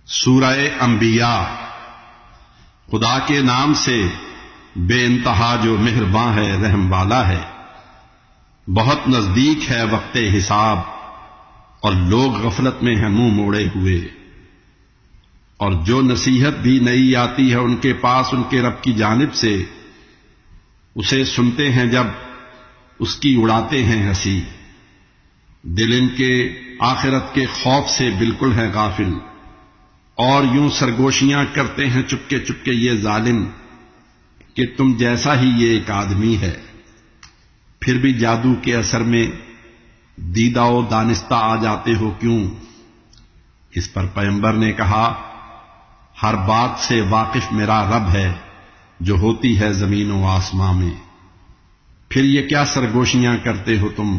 سورہ انبیاء۔ خدا کے نام سے بے انتہا جو مہرباں ہے، رحم والا ہے۔ بہت نزدیک ہے وقت حساب، اور لوگ غفلت میں ہیں منہ موڑے ہوئے۔ اور جو نصیحت بھی نئی آتی ہے ان کے پاس ان کے رب کی جانب سے، اسے سنتے ہیں جب اس کی اڑاتے ہیں ہنسی۔ دل ان کے آخرت کے خوف سے بالکل ہے غافل، اور یوں سرگوشیاں کرتے ہیں چپکے چپکے یہ ظالم کہ تم جیسا ہی یہ ایک آدمی ہے۔ پھر بھی جادو کے اثر میں دیدہ و دانستہ آ جاتے ہو کیوں؟ اس پر پیغمبر نے کہا، ہر بات سے واقف میرا رب ہے جو ہوتی ہے زمین و آسمان میں۔ پھر یہ کیا سرگوشیاں کرتے ہو تم؟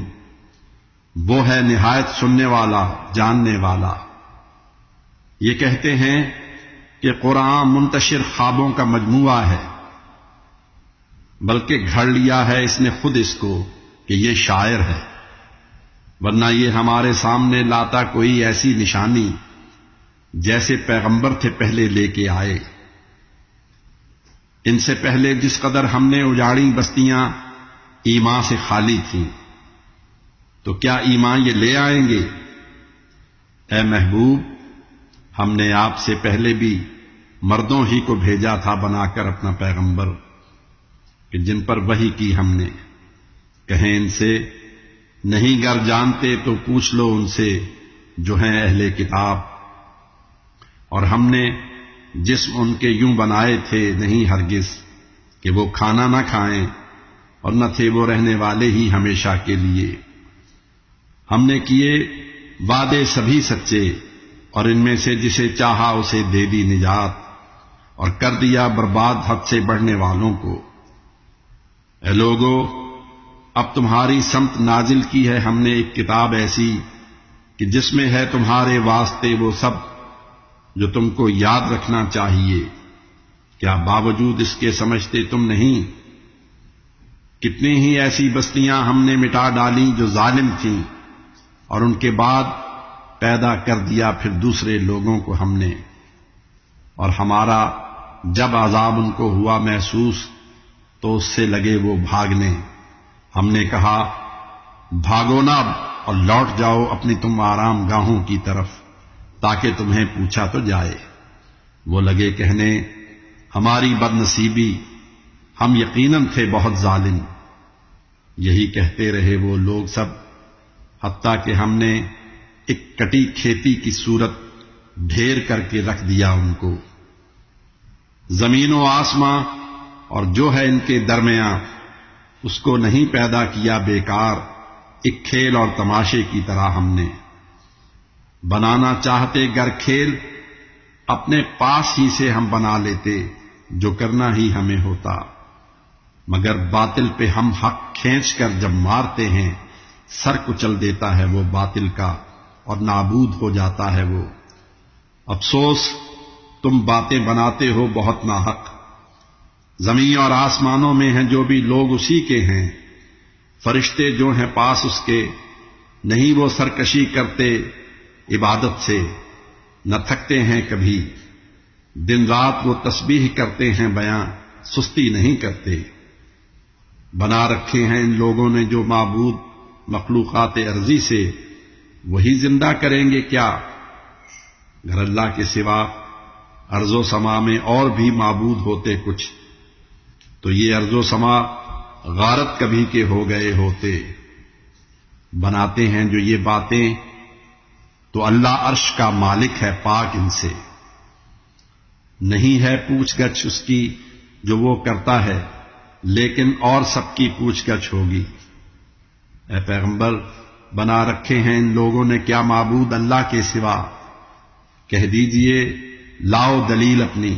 وہ ہے نہایت سننے والا، جاننے والا۔ یہ کہتے ہیں کہ قرآن منتشر خوابوں کا مجموعہ ہے، بلکہ گھڑ لیا ہے اس نے خود اس کو کہ یہ شاعر ہے، ورنہ یہ ہمارے سامنے لاتا کوئی ایسی نشانی جیسے پیغمبر تھے پہلے لے کے آئے۔ ان سے پہلے جس قدر ہم نے اجاڑی بستیاں ایمان سے خالی تھیں، تو کیا ایمان یہ لے آئیں گے؟ اے محبوب، ہم نے آپ سے پہلے بھی مردوں ہی کو بھیجا تھا بنا کر اپنا پیغمبر، کہ جن پر وحی کی ہم نے۔ کہیں ان سے نہیں گر جانتے تو پوچھ لو ان سے جو ہیں اہل کتاب۔ اور ہم نے جسم ان کے یوں بنائے تھے نہیں ہرگز کہ وہ کھانا نہ کھائیں، اور نہ تھے وہ رہنے والے ہی ہمیشہ کے لیے۔ ہم نے کیے وعدے سبھی سچے، اور ان میں سے جسے چاہا اسے دے دی نجات، اور کر دیا برباد حد سے بڑھنے والوں کو۔ اے لوگو، اب تمہاری سمت نازل کی ہے ہم نے ایک کتاب ایسی کہ جس میں ہے تمہارے واسطے وہ سب جو تم کو یاد رکھنا چاہیے۔ کیا باوجود اس کے سمجھتے تم نہیں؟ کتنی ہی ایسی بستیاں ہم نے مٹا ڈالیں جو ظالم تھیں، اور ان کے بعد پیدا کر دیا پھر دوسرے لوگوں کو ہم نے۔ اور ہمارا جب عذاب ان کو ہوا محسوس تو اس سے لگے وہ بھاگنے۔ ہم نے کہا، بھاگو نہ اور لوٹ جاؤ اپنی تم آرام گاہوں کی طرف، تاکہ تمہیں پوچھا تو جائے۔ وہ لگے کہنے، ہماری بد نصیبی، ہم یقیناً تھے بہت ظالم۔ یہی کہتے رہے وہ لوگ سب، حتیٰ کہ ہم نے ایک کٹی کھیتی کی صورت ڈھیر کر کے رکھ دیا ان کو۔ زمین و آسماں اور جو ہے ان کے درمیان، اس کو نہیں پیدا کیا بیکار، ایک کھیل اور تماشے کی طرح ہم نے۔ بنانا چاہتے گر کھیل، اپنے پاس ہی سے ہم بنا لیتے جو کرنا ہی ہمیں ہوتا، مگر باطل پہ ہم حق کھینچ کر جب مارتے ہیں، سر کچل دیتا ہے وہ باطل کا، اور نابود ہو جاتا ہے وہ۔ افسوس، تم باتیں بناتے ہو بہت ناحق۔ زمین اور آسمانوں میں ہیں جو بھی لوگ اسی کے ہیں، فرشتے جو ہیں پاس اس کے، نہیں وہ سرکشی کرتے عبادت سے، نہ تھکتے ہیں کبھی۔ دن رات وہ تسبیح کرتے ہیں بیاں، سستی نہیں کرتے۔ بنا رکھے ہیں ان لوگوں نے جو معبود مخلوقات ارضی سے، وہی زندہ کریں گے کیا؟ اگر اللہ کے سوا ارض و سما میں اور بھی معبود ہوتے کچھ، تو یہ ارض و سما غارت کبھی کے ہو گئے ہوتے۔ بناتے ہیں جو یہ باتیں، تو اللہ عرش کا مالک ہے پاک ان سے۔ نہیں ہے پوچھ گچھ اس کی جو وہ کرتا ہے، لیکن اور سب کی پوچھ گچھ ہوگی۔ اے پیغمبر، بنا رکھے ہیں ان لوگوں نے کیا معبود اللہ کے سوا؟ کہہ دیجئے، لاؤ دلیل اپنی۔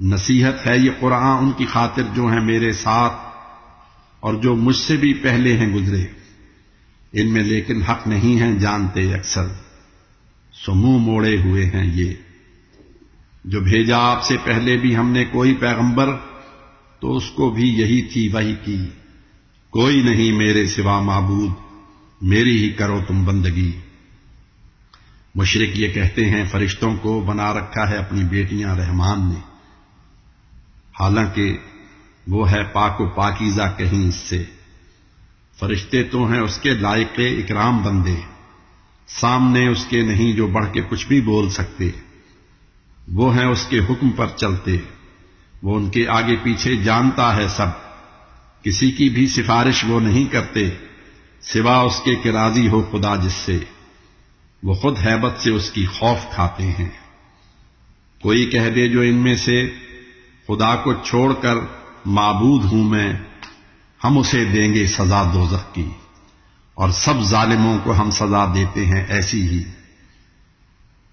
نصیحت ہے یہ قرآن ان کی خاطر جو ہیں میرے ساتھ، اور جو مجھ سے بھی پہلے ہیں گزرے۔ ان میں لیکن حق نہیں ہیں جانتے اکثر، سو منہ موڑے ہوئے ہیں یہ۔ جو بھیجا آپ سے پہلے بھی ہم نے کوئی پیغمبر، تو اس کو بھی یہی تھی وحی کی، کوئی نہیں میرے سوا معبود، میری ہی کرو تم بندگی۔ مشرک یہ کہتے ہیں فرشتوں کو بنا رکھا ہے اپنی بیٹیاں رحمان نے، حالانکہ وہ ہے پاک و پاکیزہ کہیں اس سے۔ فرشتے تو ہیں اس کے لائق اکرام بندے، سامنے اس کے نہیں جو بڑھ کے کچھ بھی بول سکتے، وہ ہیں اس کے حکم پر چلتے، وہ ان کے آگے پیچھے جانتا ہے سب، کسی کی بھی سفارش وہ نہیں کرتے سوا اس کے کہ راضی ہو خدا جس سے، وہ خود ہیبت سے اس کی خوف کھاتے ہیں۔ کوئی کہہ دے جو ان میں سے خدا کو چھوڑ کر معبود ہوں میں، ہم اسے دیں گے سزا دوزخ کی، اور سب ظالموں کو ہم سزا دیتے ہیں ایسی ہی۔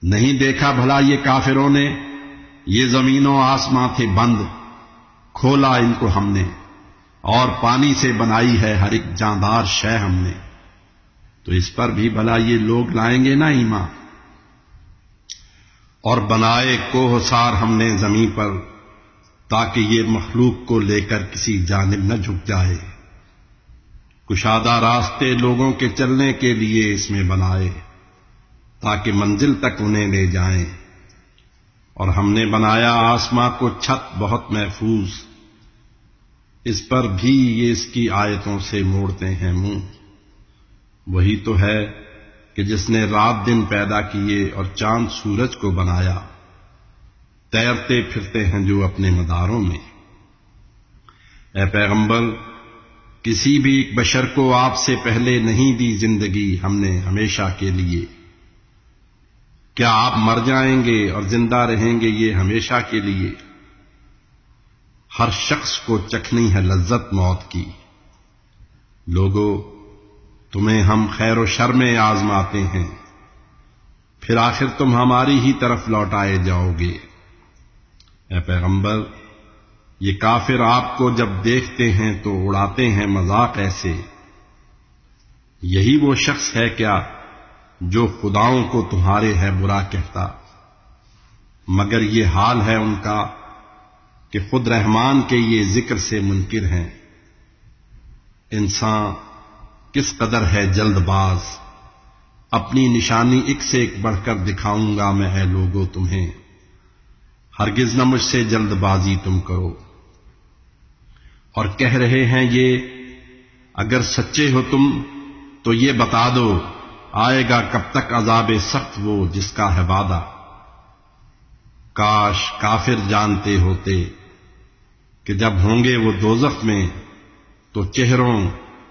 نہیں دیکھا بھلا یہ کافروں نے، یہ زمین و آسماں تھے بند، کھولا ان کو ہم نے، اور پانی سے بنائی ہے ہر ایک جاندار شے ہم نے، تو اس پر بھی بھلا یہ لوگ لائیں گے نا ایمان۔ اور بنائے کوہ سار ہم نے زمین پر، تاکہ یہ مخلوق کو لے کر کسی جانب نہ جھک جائے، کشادہ راستے لوگوں کے چلنے کے لیے اس میں بنائے، تاکہ منزل تک انہیں لے جائیں۔ اور ہم نے بنایا آسماں کو چھت بہت محفوظ، اس پر بھی یہ اس کی آیتوں سے موڑتے ہیں منہ۔ وہی تو ہے کہ جس نے رات دن پیدا کیے اور چاند سورج کو بنایا، تیرتے پھرتے ہیں جو اپنے مداروں میں۔ اے پیغمبر، کسی بھی ایک بشر کو آپ سے پہلے نہیں دی زندگی ہم نے ہمیشہ کے لیے، کیا آپ مر جائیں گے اور زندہ رہیں گے یہ ہمیشہ کے لیے؟ ہر شخص کو چکھنی ہے لذت موت کی۔ لوگو، تمہیں ہم خیر و شر میں آزماتے ہیں، پھر آخر تم ہماری ہی طرف لوٹائے جاؤ گے۔ اے پیغمبر، یہ کافر آپ کو جب دیکھتے ہیں تو اڑاتے ہیں مذاق ایسے۔ یہی وہ شخص ہے کیا جو خداؤں کو تمہارے ہے برا کہتا؟ مگر یہ حال ہے ان کا کہ خود رحمان کے یہ ذکر سے منکر ہیں۔ انسان کس قدر ہے جلد باز، اپنی نشانی ایک سے ایک بڑھ کر دکھاؤں گا میں اے لوگو تمہیں، ہرگز نہ مجھ سے جلد بازی تم کرو۔ اور کہہ رہے ہیں یہ، اگر سچے ہو تم تو یہ بتا دو، آئے گا کب تک عذاب سخت وہ جس کا ہے وعدہ؟ کاش کافر جانتے ہوتے کہ جب ہوں گے وہ دوزخ میں تو چہروں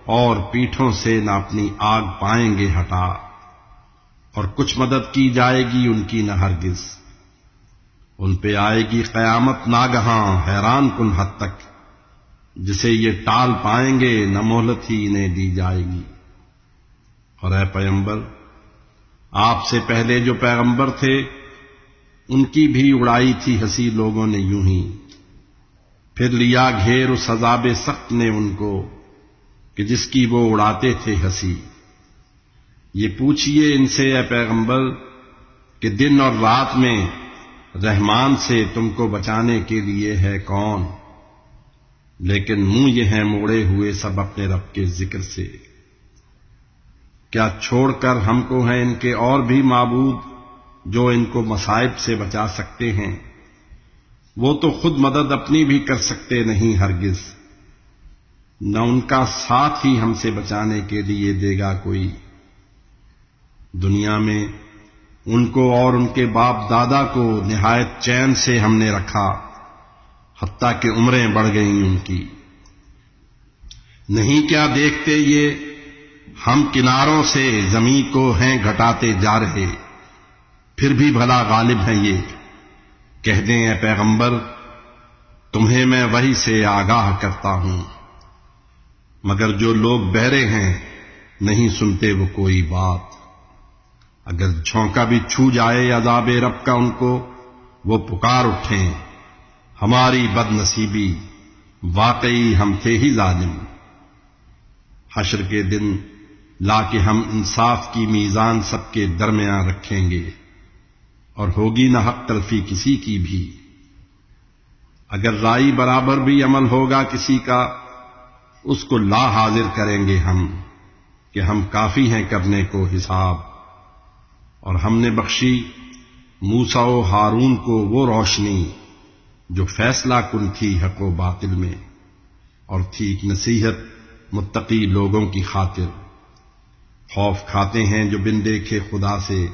اور پیٹھوں سے نہ اپنی آگ پائیں گے ہٹا، اور کچھ مدد کی جائے گی ان کی نہ ہرگز۔ ان پہ آئے گی قیامت ناگہاں حیران کن حد تک، جسے یہ ٹال پائیں گے نہ مہلت ہی انہیں دی جائے گی۔ اور اے پیغمبر، آپ سے پہلے جو پیغمبر تھے ان کی بھی اڑائی تھی ہنسی لوگوں نے یوں ہی، پھر لیا گھیر اس عذاب سخت نے ان کو کہ جس کی وہ اڑاتے تھے ہنسی۔ یہ پوچھئے ان سے اے پیغمبر کہ دن اور رات میں رحمان سے تم کو بچانے کے لیے ہے کون؟ لیکن منہ یہ ہیں موڑے ہوئے سب اپنے رب کے ذکر سے۔ کیا چھوڑ کر ہم کو ہیں ان کے اور بھی معبود جو ان کو مصائب سے بچا سکتے ہیں؟ وہ تو خود مدد اپنی بھی کر سکتے نہیں ہرگز، نہ ان کا ساتھ ہی ہم سے بچانے کے لیے دے گا کوئی۔ دنیا میں ان کو اور ان کے باپ دادا کو نہایت چین سے ہم نے رکھا، حتیٰ کہ عمریں بڑھ گئیں ان کی۔ نہیں کیا دیکھتے یہ ہم کناروں سے زمین کو ہیں گھٹاتے جا رہے، پھر بھی بھلا غالب ہیں یہ۔ کہہ دیں اے پیغمبر، تمہیں میں وحی سے آگاہ کرتا ہوں، مگر جو لوگ بہرے ہیں نہیں سنتے وہ کوئی بات۔ اگر جھونکا بھی چھو جائے عذاب رب کا ان کو، وہ پکار اٹھیں ہماری بد نصیبی، واقعی ہم تھے ہی ظالم۔ حشر کے دن لا کے ہم انصاف کی میزان سب کے درمیان رکھیں گے، اور ہوگی نہ حق تلفی کسی کی بھی۔ اگر رائی برابر بھی عمل ہوگا کسی کا، اس کو لا حاضر کریں گے ہم، کہ ہم کافی ہیں کرنے کو حساب۔ اور ہم نے بخشی موسیٰ و ہارون کو وہ روشنی جو فیصلہ کن تھی حق و باطل میں، اور تھی ایک نصیحت متقی لوگوں کی خاطر۔ خوف کھاتے ہیں جو بن دیکھے خدا سے،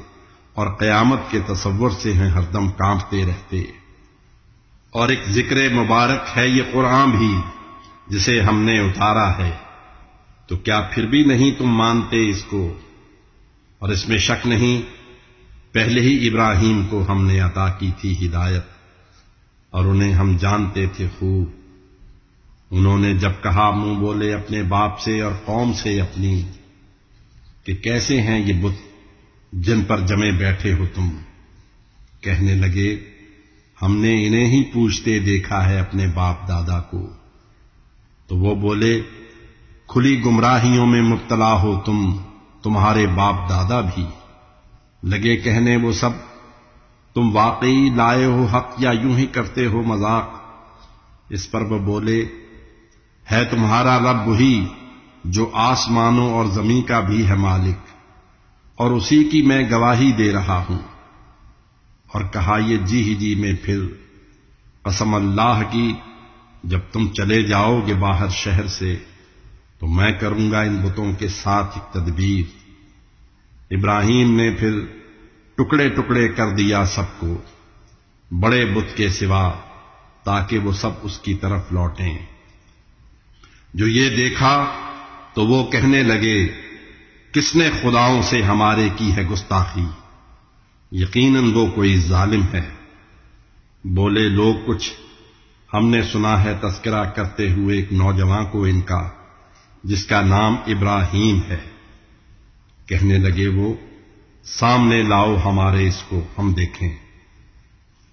اور قیامت کے تصور سے ہیں ہر دم کانپتے رہتے۔ اور ایک ذکر مبارک ہے یہ قرآن بھی جسے ہم نے اتارا ہے، تو کیا پھر بھی نہیں تم مانتے اس کو؟ اور اس میں شک نہیں، پہلے ہی ابراہیم کو ہم نے عطا کی تھی ہدایت، اور انہیں ہم جانتے تھے خوب۔ انہوں نے جب کہا منہ بولے اپنے باپ سے اور قوم سے اپنی کہ کیسے ہیں یہ بت جن پر جمے بیٹھے ہو تم، کہنے لگے ہم نے انہیں ہی پوچھتے دیکھا ہے اپنے باپ دادا کو۔ تو وہ بولے کھلی گمراہیوں میں مبتلا ہو تمہارے باپ دادا بھی۔ لگے کہنے وہ سب تم واقعی لائے ہو حق یا یوں ہی کرتے ہو مذاق؟ اس پر وہ بولے ہے تمہارا رب وہی جو آسمانوں اور زمین کا بھی ہے مالک، اور اسی کی میں گواہی دے رہا ہوں۔ اور کہا یہ جی ہی جی میں پھر قسم اللہ کی جب تم چلے جاؤ گے باہر شہر سے تو میں کروں گا ان بتوں کے ساتھ ایک تدبیر۔ ابراہیم نے پھر ٹکڑے ٹکڑے کر دیا سب کو بڑے بت کے سوا، تاکہ وہ سب اس کی طرف لوٹیں۔ جو یہ دیکھا تو وہ کہنے لگے کس نے خداؤں سے ہمارے کی ہے گستاخی، یقیناً وہ کوئی ظالم ہے۔ بولے لوگ کچھ ہم نے سنا ہے تذکرہ کرتے ہوئے ایک نوجوان کو ان کا جس کا نام ابراہیم ہے۔ کہنے لگے وہ سامنے لاؤ ہمارے اس کو ہم دیکھیں۔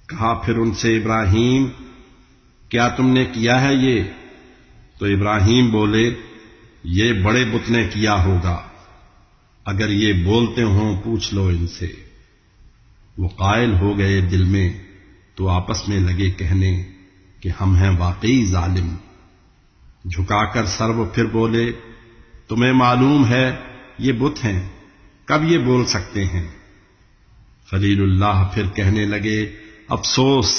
کہا پھر ان سے ابراہیم کیا تم نے کیا ہے یہ؟ تو ابراہیم بولے یہ بڑے بت نے کیا ہوگا، اگر یہ بولتے ہوں پوچھ لو ان سے۔ وہ قائل ہو گئے دل میں تو آپس میں لگے کہنے کہ ہم ہیں واقعی ظالم۔ جھکا کر سر وہ پھر بولے تمہیں معلوم ہے یہ بت ہیں، کب یہ بول سکتے ہیں؟ خلیل اللہ پھر کہنے لگے افسوس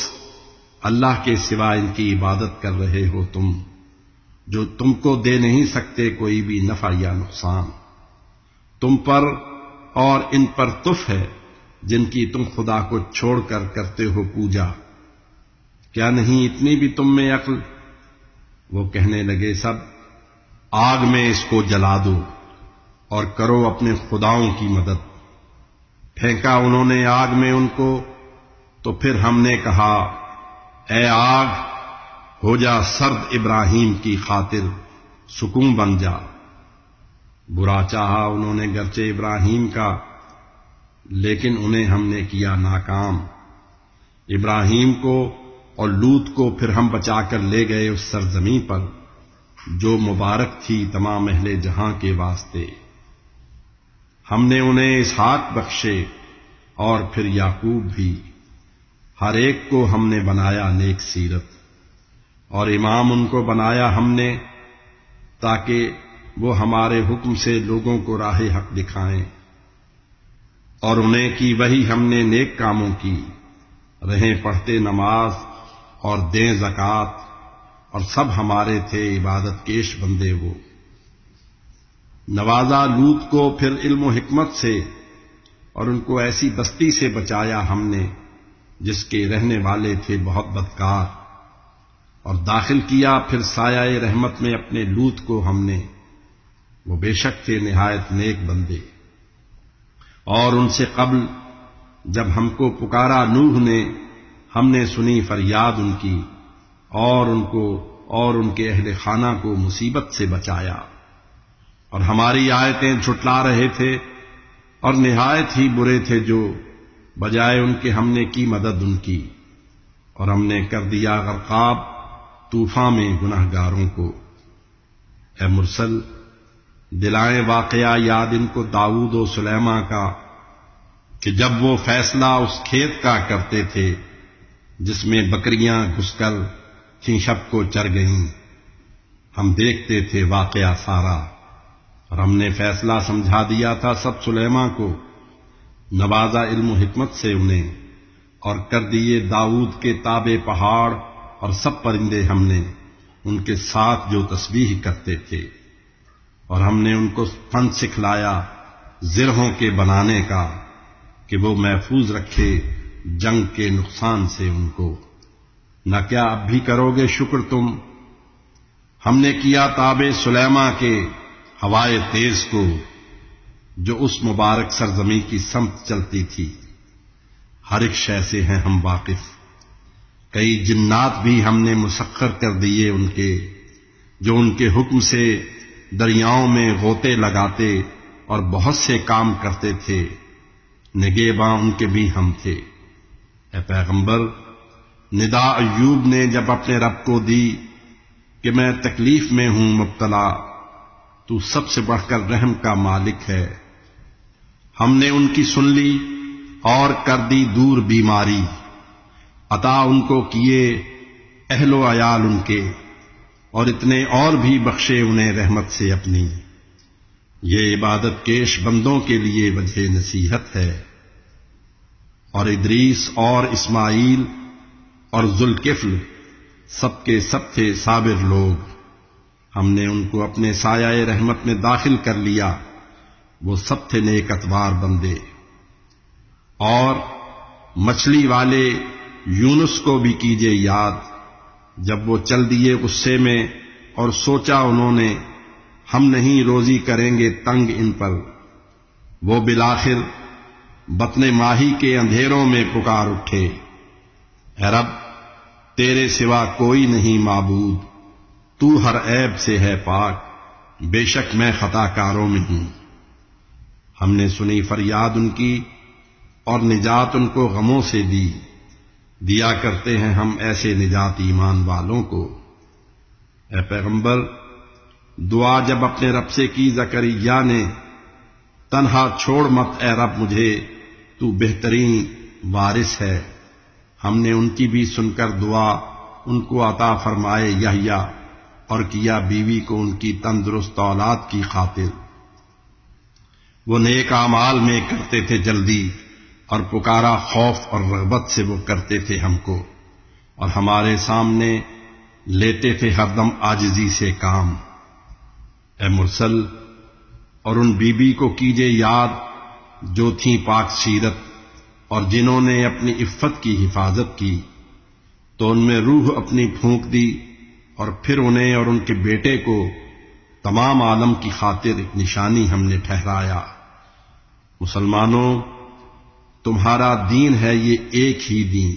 اللہ کے سوا ان کی عبادت کر رہے ہو تم، جو تم کو دے نہیں سکتے کوئی بھی نفع یا نقصان۔ تم پر اور ان پر تف ہے جن کی تم خدا کو چھوڑ کر کرتے ہو پوجا، کیا نہیں اتنی بھی تم میں عقل؟ وہ کہنے لگے سب آگ میں اس کو جلا دو اور کرو اپنے خداؤں کی مدد۔ پھینکا انہوں نے آگ میں ان کو، تو پھر ہم نے کہا اے آگ ہو جا سرد ابراہیم کی خاطر سکون بن جا۔ برا چاہا انہوں نے گرچہ ابراہیم کا، لیکن انہیں ہم نے کیا ناکام۔ ابراہیم کو اور لوط کو پھر ہم بچا کر لے گئے اس سرزمین پر جو مبارک تھی تمام اہل جہاں کے واسطے۔ ہم نے انہیں اسحاق بخشے اور پھر یعقوب بھی، ہر ایک کو ہم نے بنایا نیک سیرت، اور امام ان کو بنایا ہم نے تاکہ وہ ہمارے حکم سے لوگوں کو راہ حق دکھائیں، اور انہیں کی وہی ہم نے نیک کاموں کی، رہیں پڑھتے نماز اور دیں زکوٰۃ، اور سب ہمارے تھے عبادت کیش بندے وہ۔ نوازا لوط کو پھر علم و حکمت سے، اور ان کو ایسی بستی سے بچایا ہم نے جس کے رہنے والے تھے بہت بدکار، اور داخل کیا پھر سایہ رحمت میں اپنے لوط کو ہم نے، وہ بے شک تھے نہایت نیک بندے۔ اور ان سے قبل جب ہم کو پکارا نوح نے، ہم نے سنی فریاد ان کی، اور ان کو اور ان کے اہل خانہ کو مصیبت سے بچایا۔ اور ہماری آیتیں جھٹلا رہے تھے اور نہایت ہی برے تھے جو بجائے ان کے ہم نے کی مدد ان کی، اور ہم نے کر دیا غرقاب طوفان میں گناہ گاروں کو۔ اے مرسل دلائیں واقعہ یاد ان کو داؤد و سلیمان کا، کہ جب وہ فیصلہ اس کھیت کا کرتے تھے جس میں بکریاں گھس کر تھیں شب کو چر گئیں، ہم دیکھتے تھے واقعہ سارا، اور ہم نے فیصلہ سمجھا دیا تھا سب سلیمان کو، نوازا علم و حکمت سے انہیں، اور کر دیے داؤد کے تابع پہاڑ اور سب پرندے ہم نے ان کے ساتھ جو تسبیح کرتے تھے، اور ہم نے ان کو فن سکھلایا زرہوں کے بنانے کا کہ وہ محفوظ رکھے جنگ کے نقصان سے ان کو۔ نہ کیا اب بھی کرو گے شکر تم؟ ہم نے کیا تابع سلیمان کے ہوائے تیز کو، جو اس مبارک سرزمین کی سمت چلتی تھی۔ ہر ایک شے سے ہیں ہم واقف، کئی جنات بھی ہم نے مسخر کر دیے ان کے، جو ان کے حکم سے دریاؤں میں غوطے لگاتے اور بہت سے کام کرتے تھے، نگہباں ان کے بھی ہم تھے۔ اے پیغمبر، ندا ایوب نے جب اپنے رب کو دی کہ میں تکلیف میں ہوں مبتلا، تو سب سے بڑھ کر رحم کا مالک ہے، ہم نے ان کی سن لی اور کر دی دور بیماری، عطا ان کو کیے اہل و عیال ان کے، اور اتنے اور بھی بخشے انہیں رحمت سے اپنی۔ یہ عبادت کیش بندوں کے لیے وجہ نصیحت ہے۔ اور ادریس اور اسماعیل اور ذوالکفل سب کے سب تھے صابر لوگ، ہم نے ان کو اپنے سایہ رحمت میں داخل کر لیا، وہ سب تھے نیک اتوار بندے۔ اور مچھلی والے یونس کو بھی کیجئے یاد، جب وہ چل دیے غصے میں اور سوچا انہوں نے ہم نہیں روزی کریں گے تنگ ان پر، وہ بالآخر بطن ماہی کے اندھیروں میں پکار اٹھے، اے رب تیرے سوا کوئی نہیں معبود، تو ہر عیب سے ہے پاک، بے شک میں خطا کاروں میں ہوں۔ ہم نے سنی فریاد ان کی اور نجات ان کو غموں سے دی، دیا کرتے ہیں ہم ایسے نجات ایمان والوں کو۔ اے پیغمبر، دعا جب اپنے رب سے کی زکریا نے، تنہا چھوڑ مت اے رب مجھے، تو بہترین وارث ہے، ہم نے ان کی بھی سن کر دعا ان کو عطا فرمائے یحییٰ، اور کیا بیوی کو ان کی تندرست اولاد کی خاطر۔ وہ نیک اعمال میں کرتے تھے جلدی، اور پکارا خوف اور رغبت سے وہ کرتے تھے ہم کو، اور ہمارے سامنے لیتے تھے ہر دم عاجزی سے کام۔ اے مرسل، اور ان بی کو کیجئے یاد جو تھیں پاک سیرت، اور جنہوں نے اپنی عفت کی حفاظت کی، تو ان میں روح اپنی پھونک دی، اور پھر انہیں اور ان کے بیٹے کو تمام عالم کی خاطر ایک نشانی ہم نے ٹھہرایا۔ مسلمانوں، تمہارا دین ہے یہ ایک ہی دین،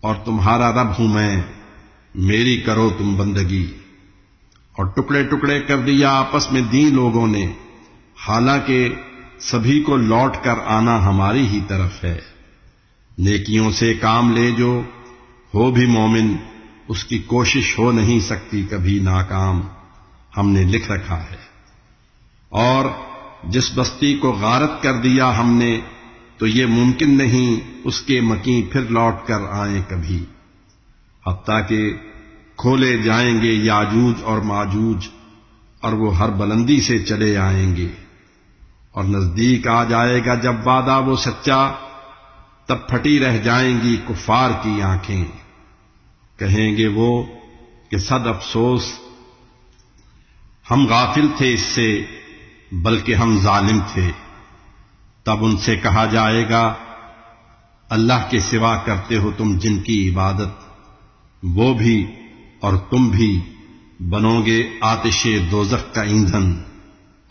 اور تمہارا رب ہوں میں، میری کرو تم بندگی۔ اور ٹکڑے ٹکڑے کر دیا آپس میں دین لوگوں نے، حالانکہ سبھی کو لوٹ کر آنا ہماری ہی طرف ہے۔ نیکیوں سے کام لے جو ہو بھی مومن، اس کی کوشش ہو نہیں سکتی کبھی ناکام، ہم نے لکھ رکھا ہے۔ اور جس بستی کو غارت کر دیا ہم نے، تو یہ ممکن نہیں اس کے مکیں پھر لوٹ کر آئیں کبھی، حتیٰ کہ کھولے جائیں گے یاجوج اور ماجوج، اور وہ ہر بلندی سے چلے آئیں گے، اور نزدیک آ جائے گا جب وعدہ وہ سچا، تب پھٹی رہ جائیں گی کفار کی آنکھیں، کہیں گے وہ کہ صد افسوس ہم غافل تھے اس سے، بلکہ ہم ظالم تھے۔ تب ان سے کہا جائے گا اللہ کے سوا کرتے ہو تم جن کی عبادت، وہ بھی اور تم بھی بنو گے آتش دوزخ کا ایندھن،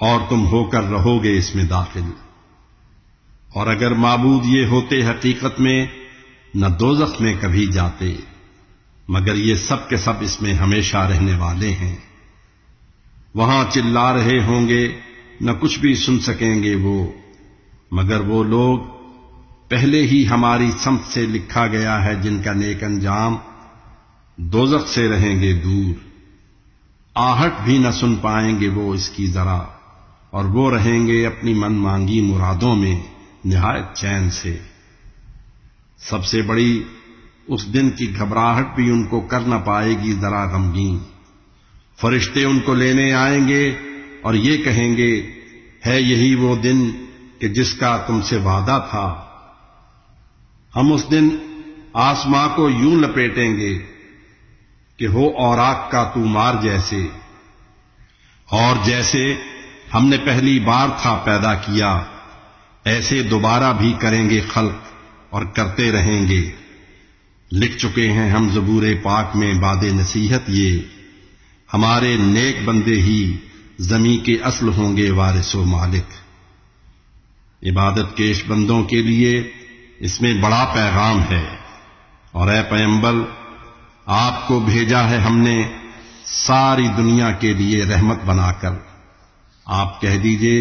اور تم ہو کر رہو گے اس میں داخل۔ اور اگر معبود یہ ہوتے حقیقت میں، نہ دوزخ میں کبھی جاتے، مگر یہ سب کے سب اس میں ہمیشہ رہنے والے ہیں۔ وہاں چلا رہے ہوں گے، نہ کچھ بھی سن سکیں گے وہ، مگر وہ لوگ پہلے ہی ہماری سمت سے لکھا گیا ہے جن کا نیک انجام دوزخ سے رہیں گے دور، آہٹ بھی نہ سن پائیں گے وہ اس کی ذرا، اور وہ رہیں گے اپنی من مانگی مرادوں میں نہایت چین سے۔ سب سے بڑی اس دن کی گھبراہٹ بھی ان کو کر نہ پائے گی ذرا غمگین۔ فرشتے ان کو لینے آئیں گے اور یہ کہیں گے ہے یہی وہ دن کہ جس کا تم سے وعدہ تھا، ہم اس دن آسماں کو یوں لپیٹیں گے کہ ہو اوراق کا طومار جیسے، اور جیسے ہم نے پہلی بار تھا پیدا کیا ایسے دوبارہ بھی کریں گے خلق اور کرتے رہیں گے۔ لکھ چکے ہیں ہم زبور پاک میں باد نصیحت یہ، ہمارے نیک بندے ہی زمیں کے اصل ہوں گے وارث و مالک۔ عبادت کیش بندوں کے لیے اس میں بڑا پیغام ہے، اور اے پیغمبر آپ کو بھیجا ہے ہم نے ساری دنیا کے لیے رحمت بنا کر۔ آپ کہہ دیجئے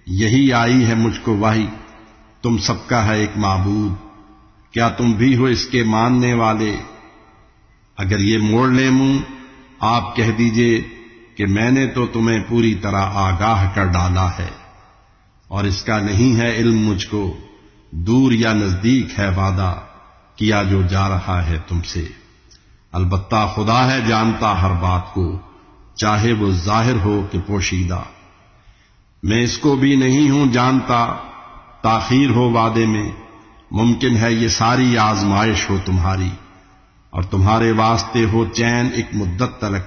یہی آئی ہے مجھ کو وحی، تم سب کا ہے ایک معبود، کیا تم بھی ہو اس کے ماننے والے؟ اگر یہ موڑ لے منہ، آپ کہہ دیجئے کہ میں نے تو تمہیں پوری طرح آگاہ کر ڈالا ہے، اور اس کا نہیں ہے علم مجھ کو، دور یا نزدیک ہے وعدہ کیا جو جا رہا ہے تم سے۔ البتہ خدا ہے جانتا ہر بات کو، چاہے وہ ظاہر ہو کہ پوشیدہ۔ میں اس کو بھی نہیں ہوں جانتا تاخیر ہو وعدے میں، ممکن ہے یہ ساری آزمائش ہو تمہاری، اور تمہارے واسطے ہو چین ایک مدت تلک۔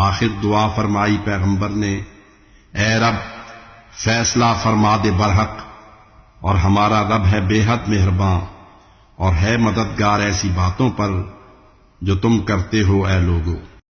آخر دعا فرمائی پیغمبر نے، اے رب فیصلہ فرما دے برحق، اور ہمارا رب ہے بے حد مہرباں اور ہے مددگار ایسی باتوں پر جو تم کرتے ہو اے لوگو۔